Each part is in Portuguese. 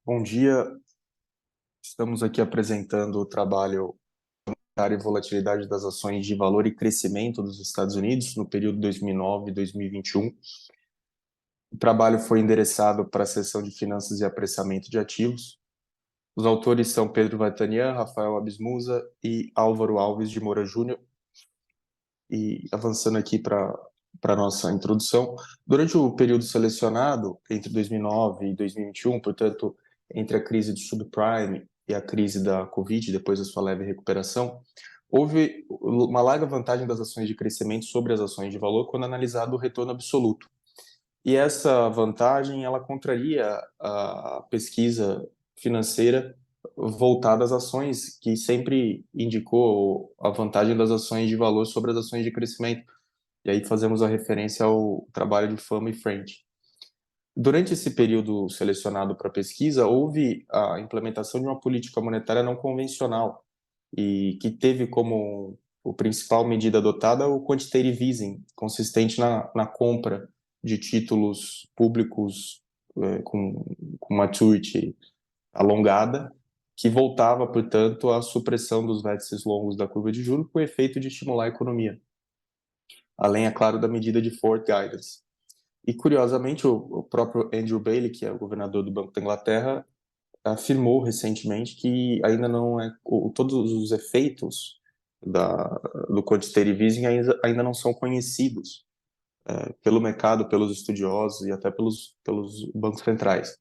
Bom dia, estamos aqui apresentando o trabalho e volatilidade das ações de valor e crescimento dos Estados Unidos no período 2009 e 2021. O trabalho foi endereçado para a seção de finanças e apressamento de ativos. Os autores são Pedro Vatanian, Rafael Abismusa e Álvaro Alves de Moura Júnior. E avançando aqui para a nossa introdução, durante o período selecionado, entre 2009 e 2021, portanto, entre a crise do subprime e a crise da Covid, depois da sua leve recuperação, houve uma larga vantagem das ações de crescimento sobre as ações de valor quando analisado o retorno absoluto. E essa vantagem, ela contraria a pesquisa financeira voltada às ações, que sempre indicou a vantagem das ações de valor sobre as ações de crescimento. E aí fazemos a referência ao trabalho de Fama e Friend. Durante esse período selecionado para pesquisa, houve a implementação de uma política monetária não convencional e que teve como principal medida adotada o quantitative easing, consistente na compra de títulos públicos com maturity alongada, que voltava, portanto, à supressão dos vértices longos da curva de juros com o efeito de estimular a economia, além, é claro, da medida de forward guidance. E, curiosamente, o próprio Andrew Bailey, que é o governador do Banco da Inglaterra, afirmou recentemente que ainda não é todos os efeitos do quantitative easing ainda não são conhecidos pelo mercado, pelos estudiosos e até pelos bancos centrais.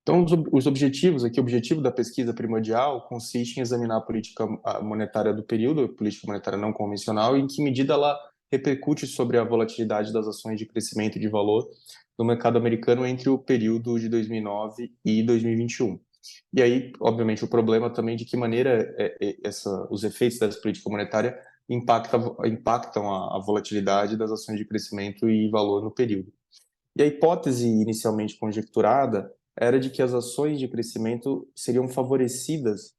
Então, os objetivos aqui, o objetivo da pesquisa primordial consiste em examinar a política monetária do período, a política monetária não convencional, e em que medida ela repercute sobre a volatilidade das ações de crescimento e de valor no mercado americano entre o período de 2009 e 2021. E aí, obviamente, o problema também de que maneira os efeitos dessa política monetária impactam a volatilidade das ações de crescimento e valor no período. E a hipótese inicialmente conjecturada era de que as ações de crescimento seriam favorecidas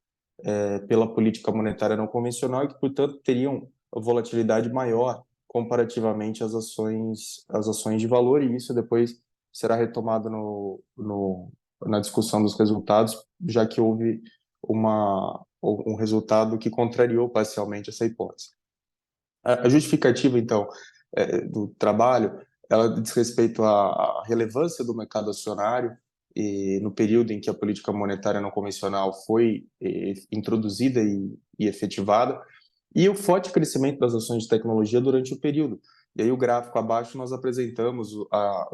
pela política monetária não convencional e que, portanto, teriam volatilidade maior comparativamente às ações de valor, e isso depois será retomado na discussão dos resultados, já que houve um resultado que contrariou parcialmente essa hipótese. A justificativa, então, do trabalho, ela diz respeito à relevância do mercado acionário e no período em que a política monetária não convencional foi introduzida e efetivada, e o forte crescimento das ações de tecnologia durante o período. E aí o gráfico abaixo nós apresentamos o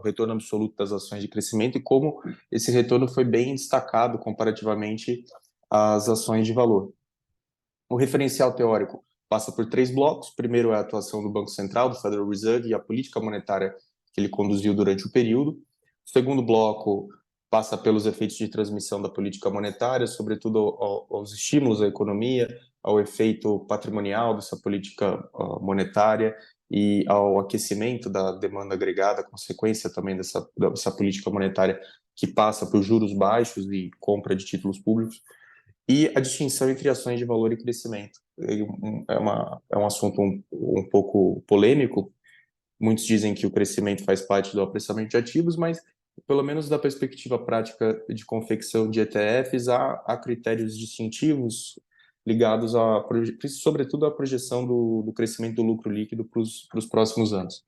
retorno absoluto das ações de crescimento e como esse retorno foi bem destacado comparativamente às ações de valor. O referencial teórico passa por três blocos. Primeiro é a atuação do Banco Central, do Federal Reserve, e a política monetária que ele conduziu durante o período. O segundo bloco passa pelos efeitos de transmissão da política monetária, sobretudo aos estímulos à economia, ao efeito patrimonial dessa política monetária e ao aquecimento da demanda agregada, consequência também dessa política monetária que passa por juros baixos e compra de títulos públicos. E a distinção entre ações de valor e crescimento. É um assunto um pouco polêmico. Muitos dizem que o crescimento faz parte do apressamento de ativos, mas, pelo menos da perspectiva prática de confecção de ETFs, há critérios distintivos ligados, sobretudo, à projeção do crescimento do lucro líquido para os próximos anos.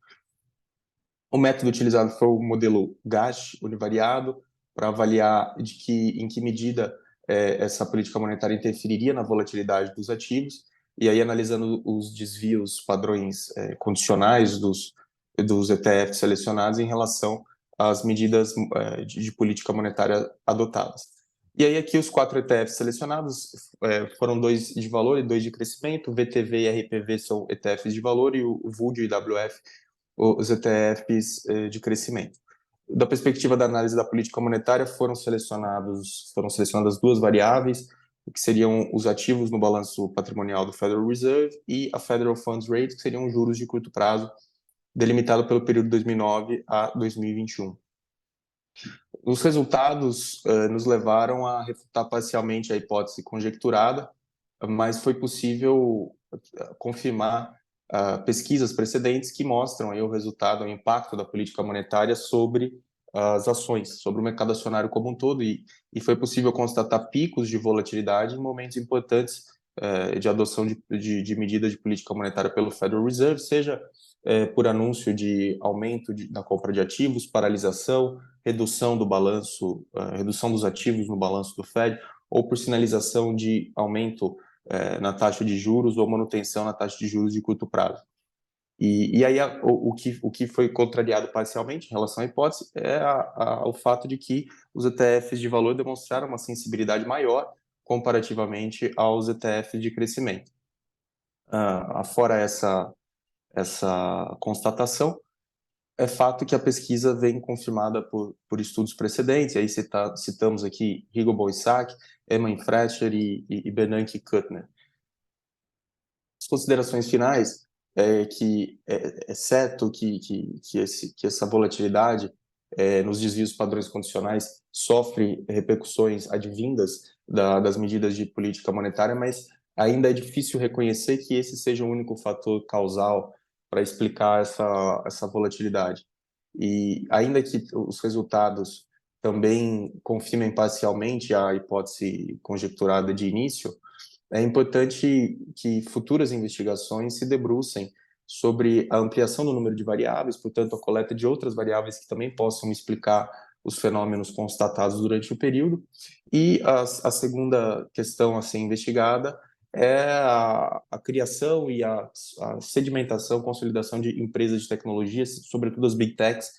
O método utilizado foi o modelo GASH univariado, para avaliar em que medida essa política monetária interferiria na volatilidade dos ativos, e aí analisando os desvios padrões condicionais dos ETFs selecionados em relação às medidas de política monetária adotadas. E aí aqui os 4 ETFs selecionados foram 2 de valor e 2 de crescimento. O VTV e RPV são ETFs de valor e o VULD e o IWF os ETFs de crescimento. Da perspectiva da análise da política monetária, foram selecionadas 2 variáveis, que seriam os ativos no balanço patrimonial do Federal Reserve e a Federal Funds Rate, que seriam juros de curto prazo, delimitado pelo período 2009 a 2021. Os resultados nos levaram a refutar parcialmente a hipótese conjecturada, mas foi possível confirmar pesquisas precedentes que mostram aí o resultado, o impacto da política monetária sobre as ações, sobre o mercado acionário como um todo, e foi possível constatar picos de volatilidade em momentos importantes de adoção de medidas de política monetária pelo Federal Reserve, seja por anúncio de aumento na compra de ativos, paralisação, redução do balanço, redução dos ativos no balanço do Fed, ou por sinalização de aumento na taxa de juros ou manutenção na taxa de juros de curto prazo. E aí o que foi contrariado parcialmente em relação à hipótese é o fato de que os ETFs de valor demonstraram uma sensibilidade maior comparativamente aos ETFs de crescimento. Fora essa constatação, é fato que a pesquisa vem confirmada por estudos precedentes, aí citamos aqui Rigobot-Isaac, Eman Fletcher e Bernanke e Kuttner. As considerações finais é que, exceto que essa volatilidade nos desvios padrões condicionais sofre repercussões advindas das medidas de política monetária, mas ainda é difícil reconhecer que esse seja o único fator causal para explicar essa volatilidade. E ainda que os resultados também confirmem parcialmente a hipótese conjecturada de início, é importante que futuras investigações se debrucem sobre a ampliação do número de variáveis, portanto, a coleta de outras variáveis que também possam explicar os fenômenos constatados durante o período. E a segunda questão a ser investigada é a criação e a sedimentação, consolidação de empresas de tecnologia, sobretudo as big techs,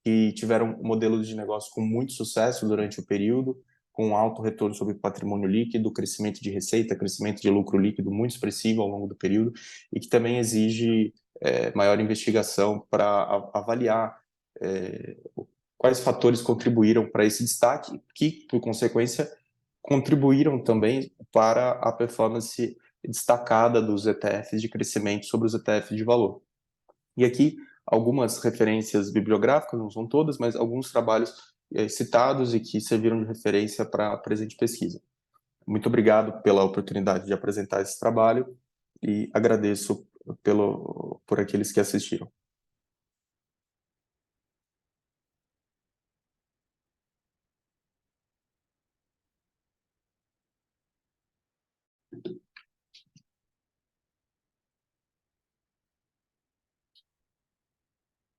que tiveram modelos de negócio com muito sucesso durante o período, com alto retorno sobre patrimônio líquido, crescimento de receita, crescimento de lucro líquido muito expressivo ao longo do período, e que também exige maior investigação para avaliar quais fatores contribuíram para esse destaque, que, por consequência, contribuíram também para a performance destacada dos ETFs de crescimento sobre os ETFs de valor. E aqui algumas referências bibliográficas, não são todas, mas alguns trabalhos citados e que serviram de referência para a presente pesquisa. Muito obrigado pela oportunidade de apresentar esse trabalho e agradeço por aqueles que assistiram.